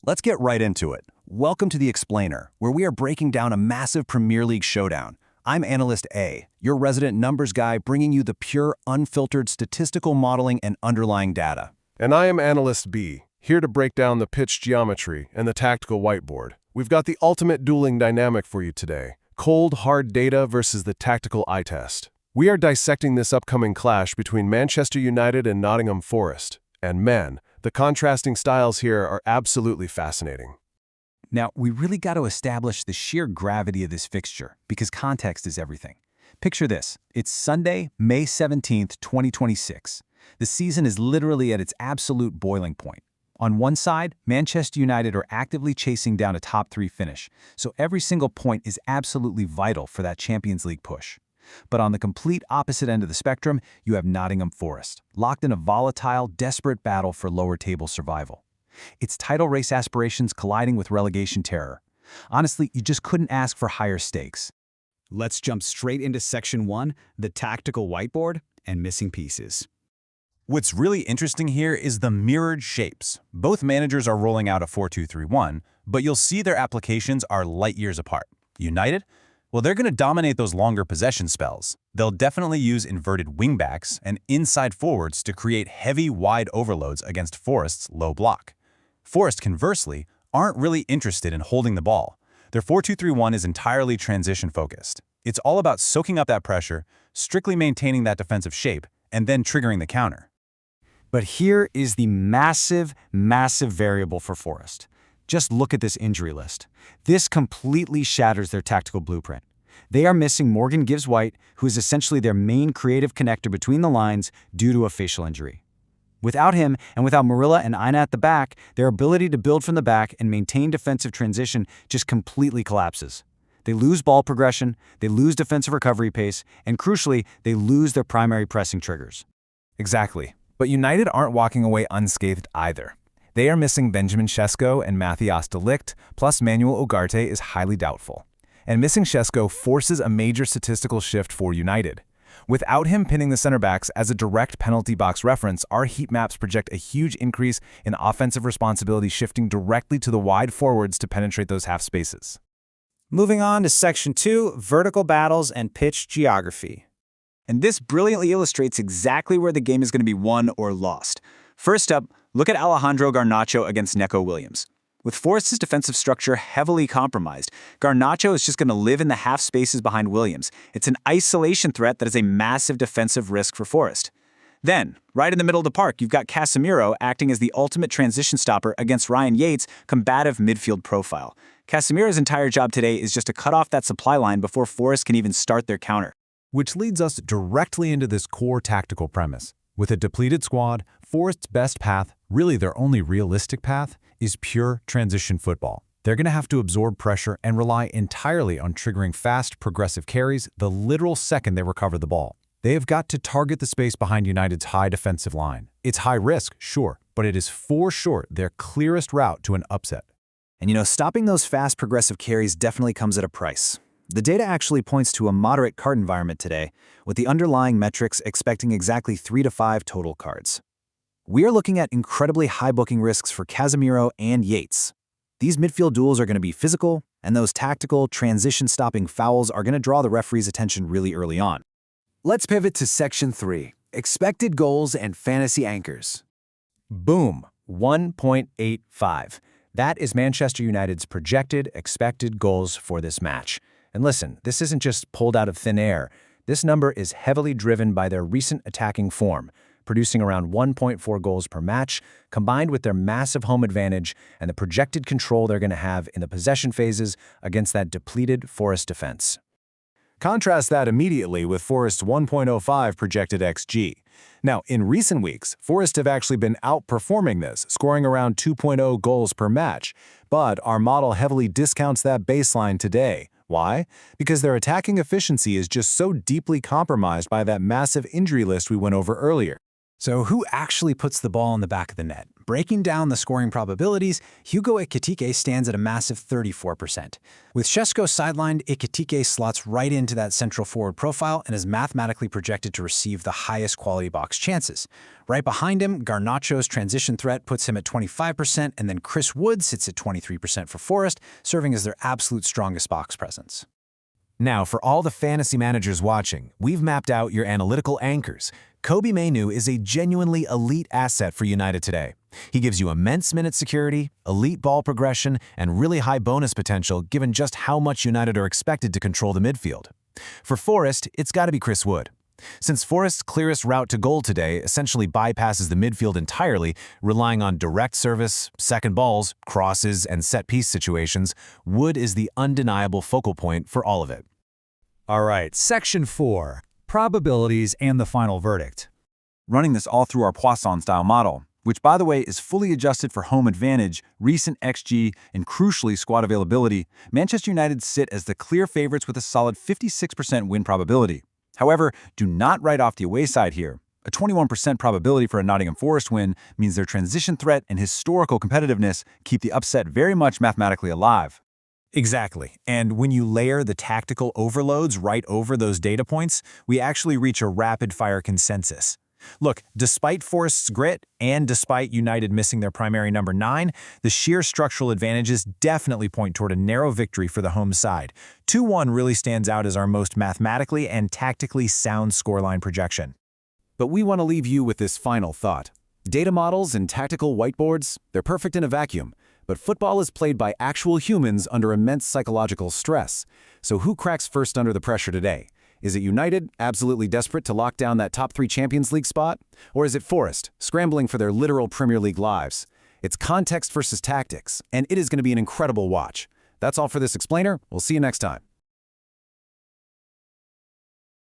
Let's get right into it. Welcome to The Explainer, where we are breaking down a massive Premier League showdown. I'm Analyst A, your resident numbers guy bringing you the pure, unfiltered statistical modeling and underlying data. And I am Analyst B, here to break down the pitch geometry and the tactical whiteboard. We've got the ultimate dueling dynamic for you today: cold, hard data versus the tactical eye test. We are dissecting this upcoming clash between Manchester United and Nottingham Forest. And man, the contrasting styles here are absolutely fascinating. Now, we really got to establish the sheer gravity of this fixture, because context is everything. Picture this. It's Sunday, May 17th, 2026. The season is literally at its absolute boiling point. On one side, Manchester United are actively chasing down a top-3 finish, so every single point is absolutely vital for that Champions League push. But on the complete opposite end of the spectrum, you have Nottingham Forest, locked in a volatile, desperate battle for lower-table survival. Its title race aspirations colliding with relegation terror. Honestly, you just couldn't ask for higher stakes. Let's jump straight into Section 1, the tactical whiteboard and missing pieces. What's really interesting here is the mirrored shapes. Both managers are rolling out a 4-2-3-1, but you'll see their applications are light years apart. United? Well, they're going to dominate those longer possession spells. They'll definitely use inverted wingbacks and inside forwards to create heavy, wide overloads against Forest's low block. Forest, conversely, aren't really interested in holding the ball. Their 4-2-3-1 is entirely transition-focused. It's all about soaking up that pressure, strictly maintaining that defensive shape, and then triggering the counter. But here is the massive variable for Forest. Just look at this injury list. This completely shatters their tactical blueprint. They are missing Morgan Gibbs-White, who is essentially their main creative connector between the lines due to a facial injury. Without him, and without Marilla and Ina at the back, their ability to build from the back and maintain defensive transition just completely collapses. They lose ball progression, they lose defensive recovery pace, and crucially, they lose their primary pressing triggers. Exactly. But United aren't walking away unscathed either. They are missing Benjamin Sesko and Matthias de Ligt, plus Manuel Ugarte is highly doubtful. And missing Sesko forces a major statistical shift for United. Without him pinning the center backs as a direct penalty box reference, our heat maps project a huge increase in offensive responsibility shifting directly to the wide forwards to penetrate those half spaces. Moving on to Section 2, vertical battles and pitch geography. And this brilliantly illustrates exactly where the game is going to be won or lost. First up, look at Alejandro Garnacho against Neco Williams. With Forest's defensive structure heavily compromised, Garnacho is just going to live in the half spaces behind Williams. It's an isolation threat that is a massive defensive risk for Forest. Then, right in the middle of the park, you've got Casemiro acting as the ultimate transition stopper against Ryan Yates' combative midfield profile. Casemiro's entire job today is just to cut off that supply line before Forest can even start their counter. Which leads us directly into this core tactical premise. With a depleted squad, Forest's best path, really their only realistic path, is pure transition football. They're going to have to absorb pressure and rely entirely on triggering fast, progressive carries the literal second they recover the ball. They have got to target the space behind United's high defensive line. It's high risk, sure, but it is for sure their clearest route to an upset. And stopping those fast, progressive carries definitely comes at a price. The data actually points to a moderate card environment today, with the underlying metrics expecting exactly 3 to 5 total cards. We are looking at incredibly high booking risks for Casemiro and Yates. These midfield duels are going to be physical, and those tactical, transition-stopping fouls are going to draw the referee's attention really early on. Let's pivot to Section 3, expected goals and fantasy anchors. Boom, 1.85. That is Manchester United's projected expected goals for this match. And listen, this isn't just pulled out of thin air. This number is heavily driven by their recent attacking form, producing around 1.4 goals per match, combined with their massive home advantage and the projected control they're going to have in the possession phases against that depleted Forest defense. Contrast that immediately with Forest's 1.05 projected XG. Now, in recent weeks, Forest have actually been outperforming this, scoring around 2.0 goals per match. But our model heavily discounts that baseline today. Why? Because their attacking efficiency is just so deeply compromised by that massive injury list we went over earlier. So who actually puts the ball in the back of the net? Breaking down the scoring probabilities, Hugo Ekitike stands at a massive 34%. With Šeško sidelined, Ekitike slots right into that central forward profile and is mathematically projected to receive the highest quality box chances. Right behind him, Garnacho's transition threat puts him at 25%, and then Chris Wood sits at 23% for Forest, serving as their absolute strongest box presence. Now, for all the fantasy managers watching, we've mapped out your analytical anchors. Kobbie Mainoo is a genuinely elite asset for United today. He gives you immense minute security, elite ball progression, and really high bonus potential given just how much United are expected to control the midfield. For Forest, it's got to be Chris Wood. Since Forest's clearest route to goal today essentially bypasses the midfield entirely, relying on direct service, second balls, crosses, and set-piece situations, Wood is the undeniable focal point for all of it. All right, Section 4, Probabilities and the Final Verdict. Running this all through our Poisson-style model, which, by the way, is fully adjusted for home advantage, recent XG, and crucially squad availability, Manchester United sit as the clear favorites with a solid 56% win probability. However, do not write off the away side here. A 21% probability for a Nottingham Forest win means their transition threat and historical competitiveness keep the upset very much mathematically alive. Exactly. And when you layer the tactical overloads right over those data points, we actually reach a rapid-fire consensus. Look, despite Forest's grit and despite United missing their primary number 9, the sheer structural advantages definitely point toward a narrow victory for the home side. 2-1 really stands out as our most mathematically and tactically sound scoreline projection. But we want to leave you with this final thought. Data models and tactical whiteboards, they're perfect in a vacuum. But football is played by actual humans under immense psychological stress. So who cracks first under the pressure today? Is it United, absolutely desperate to lock down that top 3 Champions League spot? Or is it Forest, scrambling for their literal Premier League lives? It's context versus tactics, and it is going to be an incredible watch. That's all for this explainer. We'll see you next time.